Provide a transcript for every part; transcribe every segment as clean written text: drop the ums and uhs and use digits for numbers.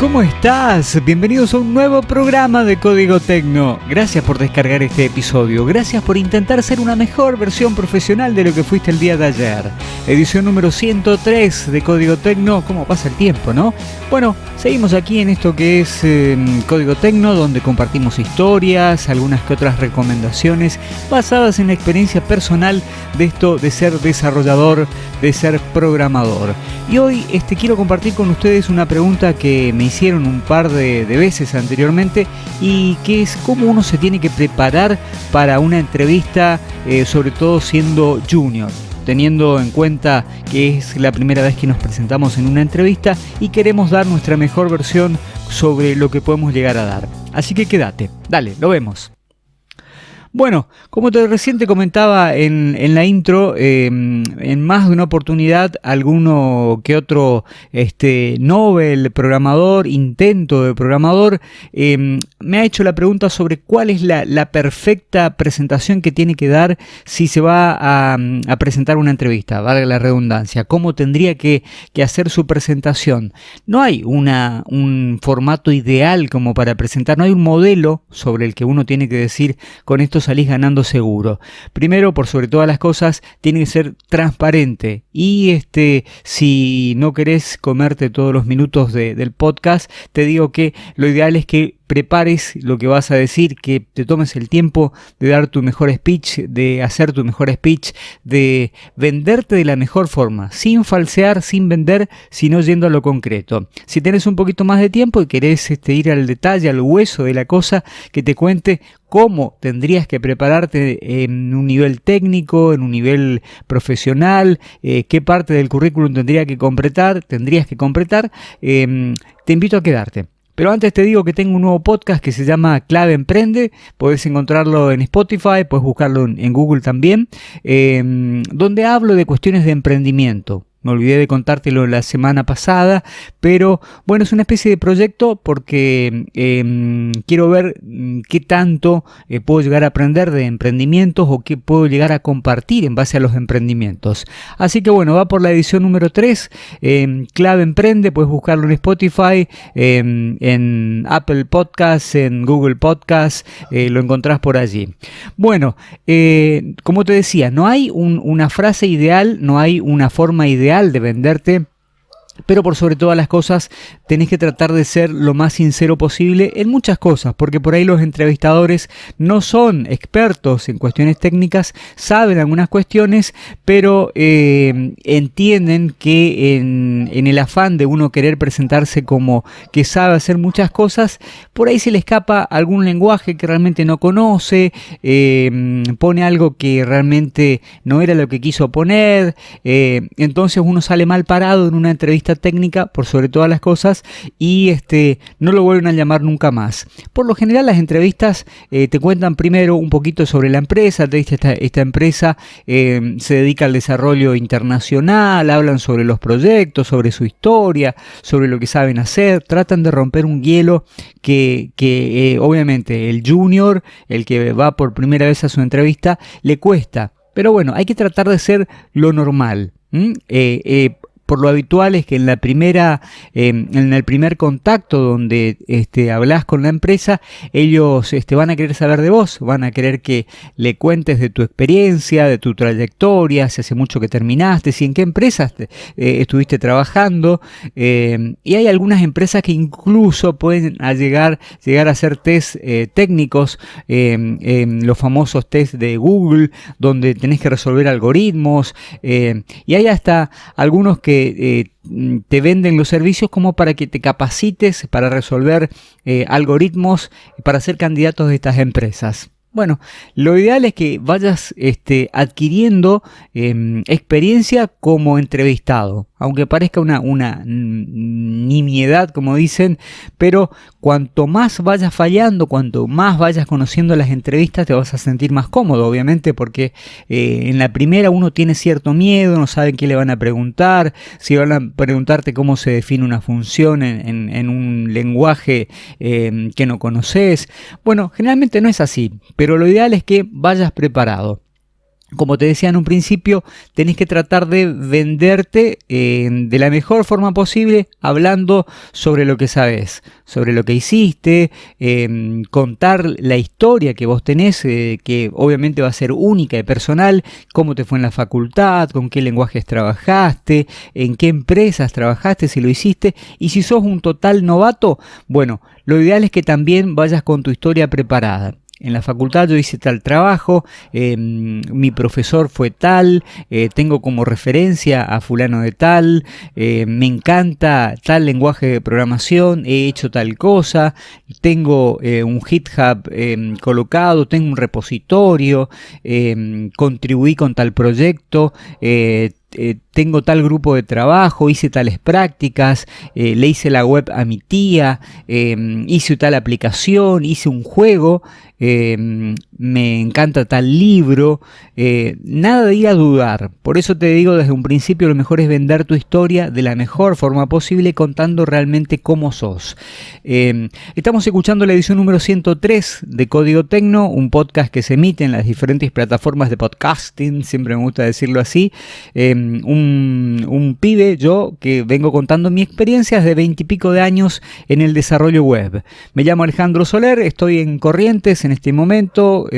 ¿Cómo estás? Bienvenidos a un nuevo programa de Código Tecno. Gracias por descargar este episodio. Gracias por intentar ser una mejor versión profesional de lo que fuiste el día de ayer. Edición número 103 de Código Tecno. ¿Cómo pasa el tiempo, no? Bueno, seguimos aquí en esto que es Código Tecno, donde compartimos historias, algunas que otras recomendaciones basadas en la experiencia personal de esto de ser desarrollador, de ser programador. Y hoy quiero compartir con ustedes una pregunta que me hicieron un par de veces anteriormente, y que es cómo uno se tiene que preparar para una entrevista, sobre todo siendo junior, teniendo en cuenta que es la primera vez que nos presentamos en una entrevista y queremos dar nuestra mejor versión sobre lo que podemos llegar a dar. Así que quédate, dale, lo vemos. Bueno, como recién te comentaba en la intro, en más de una oportunidad, alguno que otro novel programador, intento de programador, me ha hecho la pregunta sobre cuál es la perfecta presentación que tiene que dar si se va a presentar una entrevista, valga la redundancia. ¿Cómo tendría que hacer su presentación? No hay un formato ideal como para presentar, no hay un modelo sobre el que uno tiene que decir con esto salís ganando seguro. Primero, por sobre todas las cosas, tiene que ser transparente. Y si no querés comerte todos los minutos del podcast, te digo que lo ideal es que prepares lo que vas a decir, que te tomes el tiempo de dar tu mejor speech, de hacer tu mejor speech, de venderte de la mejor forma, sin falsear, sin vender, sino yendo a lo concreto. Si tenés un poquito más de tiempo y querés ir al detalle, al hueso de la cosa, que te cuente cómo tendrías que prepararte en un nivel técnico, en un nivel profesional, qué parte del currículum tendrías que completar, te invito a quedarte. Pero antes te digo que tengo un nuevo podcast que se llama Clave Emprende. Podés encontrarlo en Spotify, podés buscarlo en Google también, donde hablo de cuestiones de emprendimiento. Me olvidé de contártelo la semana pasada, pero bueno, es una especie de proyecto porque quiero ver qué tanto puedo llegar a aprender de emprendimientos o qué puedo llegar a compartir en base a los emprendimientos. Así que bueno, va por la edición número 3, Clave Emprende, puedes buscarlo en Spotify, en Apple Podcasts, en Google Podcasts, lo encontrás por allí. Bueno, como te decía, no hay una frase ideal, no hay una forma ideal de venderte, pero por sobre todas las cosas tenés que tratar de ser lo más sincero posible en muchas cosas, porque por ahí los entrevistadores no son expertos en cuestiones técnicas, saben algunas cuestiones, pero entienden que en el afán de uno querer presentarse como que sabe hacer muchas cosas, por ahí se le escapa algún lenguaje que realmente no conoce, pone algo que realmente no era lo que quiso poner, entonces uno sale mal parado en una entrevista técnica por sobre todas las cosas y no lo vuelven a llamar nunca más. Por lo general las entrevistas te cuentan primero un poquito sobre la empresa, te dice esta empresa se dedica al desarrollo internacional, hablan sobre los proyectos, sobre su historia, sobre lo que saben hacer, tratan de romper un hielo que obviamente el junior, el que va por primera vez a su entrevista, le cuesta. Pero bueno, hay que tratar de ser lo normal. Por lo habitual es que en el primer contacto donde hablas con la empresa, ellos van a querer saber de vos, van a querer que le cuentes de tu experiencia, de tu trayectoria, si hace mucho que terminaste, si en qué empresas estuviste trabajando, y hay algunas empresas que incluso pueden llegar a hacer test técnicos, los famosos test de Google, donde tenés que resolver algoritmos, y hay hasta algunos que te venden los servicios como para que te capacites para resolver algoritmos para ser candidatos de estas empresas. Bueno, lo ideal es que vayas adquiriendo experiencia como entrevistado, aunque parezca una nimiedad, como dicen, pero cuanto más vayas fallando, cuanto más vayas conociendo las entrevistas, te vas a sentir más cómodo, obviamente, porque en la primera uno tiene cierto miedo, no saben qué le van a preguntar, si van a preguntarte cómo se define una función en un lenguaje que no conoces. Bueno, generalmente no es así, pero lo ideal es que vayas preparado. como te decía en un principio, tenés que tratar de venderte de la mejor forma posible, hablando sobre lo que sabes, sobre lo que hiciste, contar la historia que vos tenés, que obviamente va a ser única y personal, cómo te fue en la facultad, con qué lenguajes trabajaste, en qué empresas trabajaste, si lo hiciste, y si sos un total novato, bueno, lo ideal es que también vayas con tu historia preparada. En la facultad yo hice tal trabajo, mi profesor fue tal, tengo como referencia a fulano de tal, me encanta tal lenguaje de programación, he hecho tal cosa, tengo un GitHub colocado, tengo un repositorio, contribuí con tal proyecto, tengo tal grupo de trabajo, hice tales prácticas, le hice la web a mi tía, hice tal aplicación, hice un juego, me encanta tal libro, nada de ir a dudar. Por eso te digo desde un principio, lo mejor es vender tu historia de la mejor forma posible, contando realmente cómo sos. Estamos escuchando la edición número 103 de Código Tecno, un podcast que se emite en las diferentes plataformas de podcasting, siempre me gusta decirlo así. Un pibe, yo, que vengo contando mi experiencia de 20 y pico de años en el desarrollo web. Me llamo Alejandro Soler, estoy en Corrientes en este momento,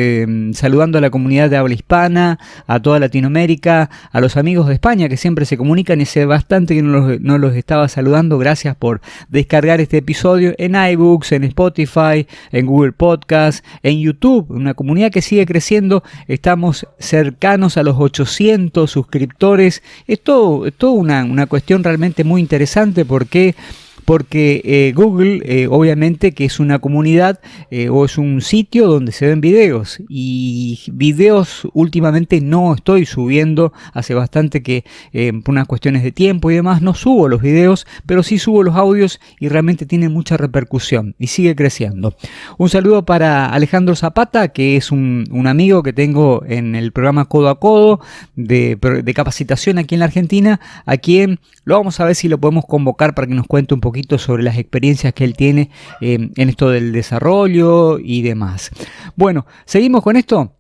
saludando a la comunidad de habla hispana, a toda Latinoamérica, a los amigos de España que siempre se comunican, y sé bastante que no los estaba saludando. Gracias por descargar este episodio en iBooks, en Spotify, en Google Podcast, en YouTube, una comunidad que sigue creciendo. Estamos cercanos a los 800 suscriptores. Es todo una cuestión realmente muy interesante porque Google, obviamente que es una comunidad o es un sitio donde se ven videos, y videos últimamente no estoy subiendo, hace bastante que por unas cuestiones de tiempo y demás no subo los videos, pero sí subo los audios y realmente tiene mucha repercusión y sigue creciendo. Un saludo para Alejandro Zapata, que es un amigo que tengo en el programa Codo a Codo de capacitación aquí en la Argentina, a quien lo vamos a ver si lo podemos convocar para que nos cuente un poquito sobre las experiencias que él tiene en esto del desarrollo y demás. Bueno, seguimos con esto.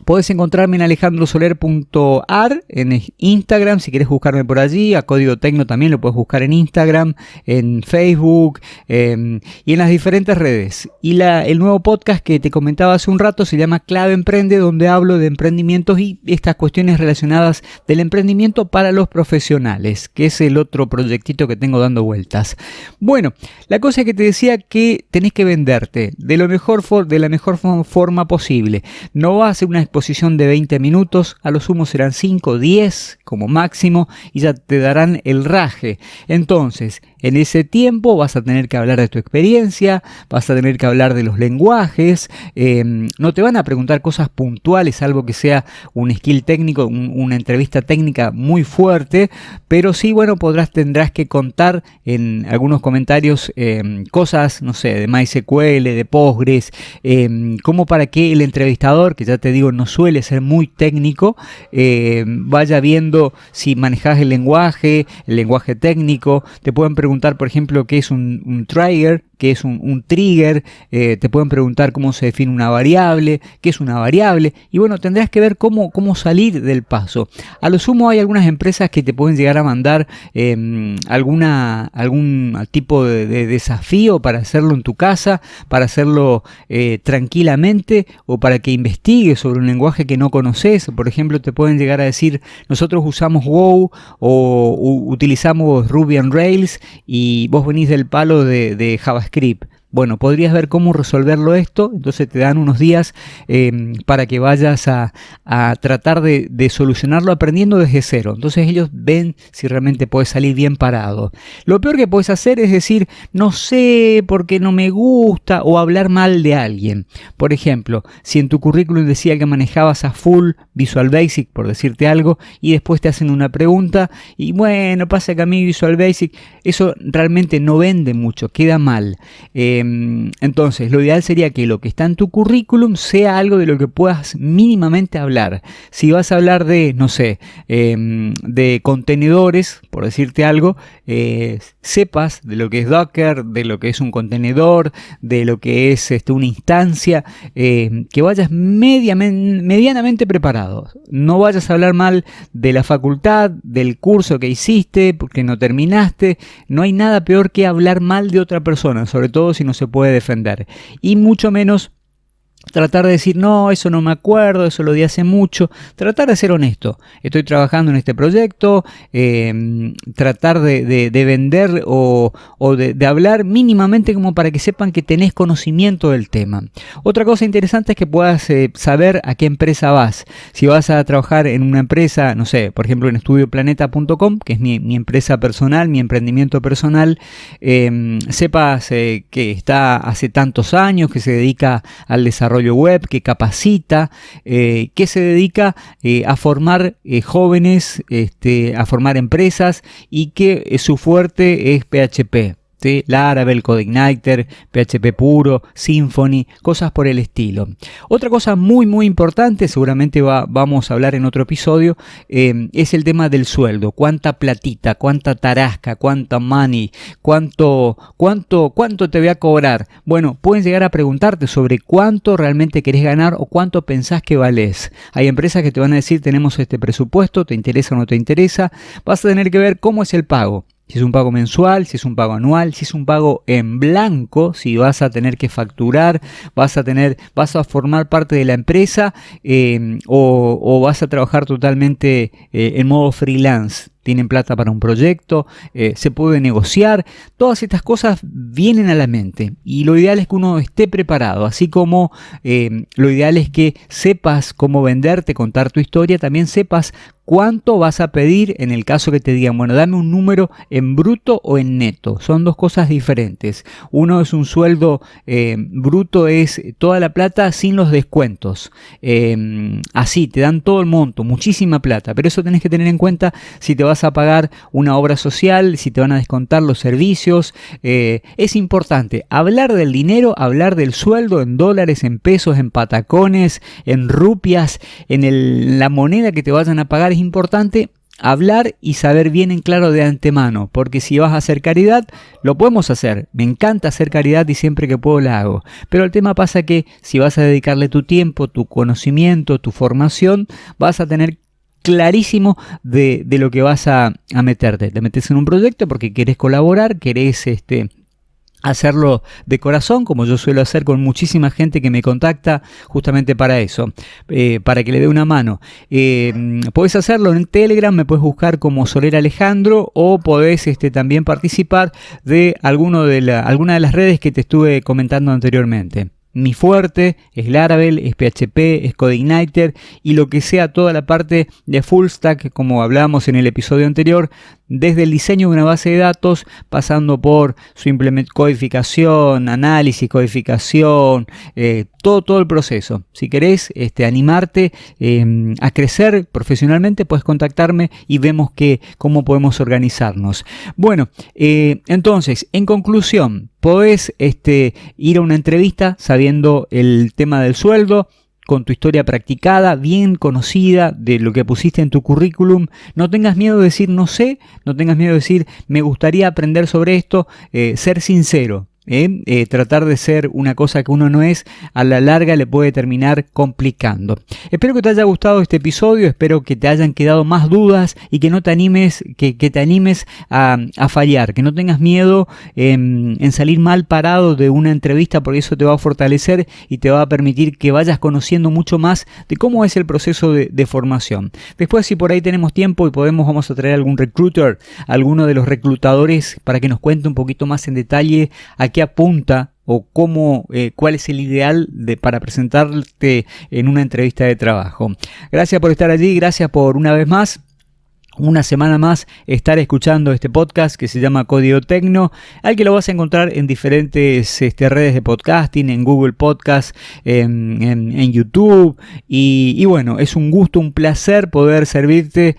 Podés encontrarme en alejandrosoler.ar en Instagram, si querés buscarme por allí. A Código Tecno también lo puedes buscar en Instagram, en Facebook y en las diferentes redes. Y el nuevo podcast que te comentaba hace un rato se llama Clave Emprende, donde hablo de emprendimientos y estas cuestiones relacionadas del emprendimiento para los profesionales, que es el otro proyectito que tengo dando vueltas. Bueno, la cosa es que te decía que tenés que venderte de la mejor forma posible. No va a ser una exposición de 20 minutos, a lo sumo serán 5, 10 como máximo, y ya te darán el raje. Entonces, en ese tiempo vas a tener que hablar de tu experiencia, vas a tener que hablar de los lenguajes, no te van a preguntar cosas puntuales, salvo que sea un skill técnico, una entrevista técnica muy fuerte, pero sí, bueno, tendrás que contar en algunos comentarios cosas, no sé, de MySQL, de Postgres, como para que el entrevistador, que ya te digo no suele ser muy técnico, vaya viendo si manejas el lenguaje técnico. Te pueden preguntar, por ejemplo, qué es un trigger, qué es un trigger, te pueden preguntar cómo se define una variable, qué es una variable, y bueno, tendrás que ver cómo salir del paso. A lo sumo hay algunas empresas que te pueden llegar a mandar algún tipo de desafío para hacerlo en tu casa, para hacerlo tranquilamente, o para que investigues sobre un lenguaje que no conoces. Por ejemplo, te pueden llegar a decir: nosotros usamos Go o utilizamos Ruby on Rails, y vos venís del palo de JavaScript. Bueno, podrías ver cómo resolverlo esto. Entonces te dan unos días para que vayas a tratar de solucionarlo aprendiendo desde cero. Entonces ellos ven si realmente puedes salir bien parado. Lo peor que puedes hacer es decir: no sé, porque no me gusta, o hablar mal de alguien. Por ejemplo, si en tu currículum decía que manejabas a full Visual Basic, por decirte algo, y después te hacen una pregunta y bueno, pasa que a mí Visual Basic, eso realmente no vende mucho, queda mal. Entonces, lo ideal sería que lo que está en tu currículum sea algo de lo que puedas mínimamente hablar. Si vas a hablar de, no sé, de contenedores, por decirte algo, sepas de lo que es Docker, de lo que es un contenedor, de lo que es una instancia, que vayas medianamente preparado. No vayas a hablar mal de la facultad, del curso que hiciste, porque no terminaste. No hay nada peor que hablar mal de otra persona, sobre todo si no se puede defender. Y mucho menos tratar de decir, no, eso no me acuerdo, eso lo di hace mucho. Tratar de ser honesto. Estoy trabajando en este proyecto. Tratar de vender o de hablar mínimamente como para que sepan que tenés conocimiento del tema. Otra cosa interesante es que puedas saber a qué empresa vas. Si vas a trabajar en una empresa, no sé, por ejemplo en estudioplaneta.com, que es mi empresa personal, mi emprendimiento personal, sepas que está hace tantos años, que se dedica al desarrollo web, que capacita, que se dedica a formar jóvenes, a formar empresas, y que su fuerte es PHP. ¿Sí? Laravel, CodeIgniter, PHP puro, Symfony, cosas por el estilo. Otra cosa muy importante, seguramente vamos a hablar en otro episodio, es el tema del sueldo. Cuánta platita, cuánta tarasca, cuánta money, cuánto te voy a cobrar. Bueno, pueden llegar a preguntarte sobre cuánto realmente querés ganar o cuánto pensás que valés. Hay empresas que te van a decir, tenemos este presupuesto, ¿te interesa o no te interesa? Vas a tener que ver cómo es el pago. Si es un pago mensual, si es un pago anual, si es un pago en blanco, si vas a tener que facturar, vas a formar parte de la empresa, o vas a trabajar totalmente en modo freelance. Tienen plata para un proyecto, se puede negociar. Todas estas cosas vienen a la mente y lo ideal es que uno esté preparado, así como lo ideal es que sepas cómo venderte, contar tu historia, también sepas cuánto vas a pedir en el caso que te digan, bueno, dame un número en bruto o en neto. Son dos cosas diferentes. Uno es un sueldo bruto, es toda la plata sin los descuentos. Así, te dan todo el monto, muchísima plata, pero eso tenés que tener en cuenta si te vas a pagar una obra social, si te van a descontar los servicios. Es importante hablar del dinero, hablar del sueldo en dólares, en pesos, en patacones, en rupias, en la moneda que te vayan a pagar. Es importante hablar y saber bien en claro de antemano, porque si vas a hacer caridad, lo podemos hacer. Me encanta hacer caridad y siempre que puedo la hago. Pero el tema pasa que si vas a dedicarle tu tiempo, tu conocimiento, tu formación, vas a tener clarísimo de lo que vas a meterte. Te metes en un proyecto porque querés colaborar, querés hacerlo de corazón, como yo suelo hacer con muchísima gente que me contacta justamente para eso, para que le dé una mano. Podés hacerlo en Telegram, me puedes buscar como Soler Alejandro, o podés también participar de alguna de las redes que te estuve comentando anteriormente. Mi fuerte es Laravel, es PHP, es CodeIgniter y lo que sea toda la parte de full stack, como hablábamos en el episodio anterior, desde el diseño de una base de datos, pasando por su codificación, análisis, codificación, todo el proceso. Si querés animarte a crecer profesionalmente, puedes contactarme y vemos cómo podemos organizarnos. Bueno, entonces, en conclusión, podés ir a una entrevista sabiendo el tema del sueldo, con tu historia practicada, bien conocida de lo que pusiste en tu currículum. No tengas miedo de decir no sé, no tengas miedo de decir me gustaría aprender sobre esto, ser sincero. Tratar de ser una cosa que uno no es, a la larga le puede terminar complicando. Espero que te haya gustado este episodio, espero que te hayan quedado más dudas y que no te animes, que te animes a fallar, que no tengas miedo en salir mal parado de una entrevista, porque eso te va a fortalecer y te va a permitir que vayas conociendo mucho más de cómo es el proceso de formación. Después, si por ahí tenemos tiempo y vamos a traer algún recruiter, alguno de los reclutadores, para que nos cuente un poquito más en detalle a qué apunta o cuál es el ideal para presentarte en una entrevista de trabajo. Gracias por estar allí, gracias por una vez más una semana más estar escuchando este podcast que se llama Código Tecno, al que lo vas a encontrar en diferentes redes de podcasting, en Google Podcast, en YouTube, y bueno, es un gusto, un placer poder servirte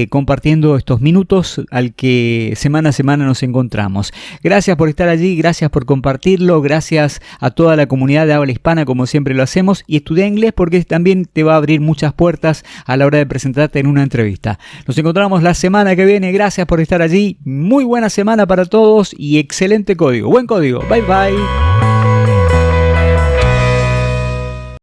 compartiendo estos minutos al que semana a semana nos encontramos. Gracias por estar allí, gracias por compartirlo, gracias a toda la comunidad de habla hispana como siempre lo hacemos, y estudia inglés porque también te va a abrir muchas puertas a la hora de presentarte en una entrevista. Nos encontramos la semana que viene. Gracias por estar allí. Muy buena semana para todos y excelente código. Buen código. Bye bye.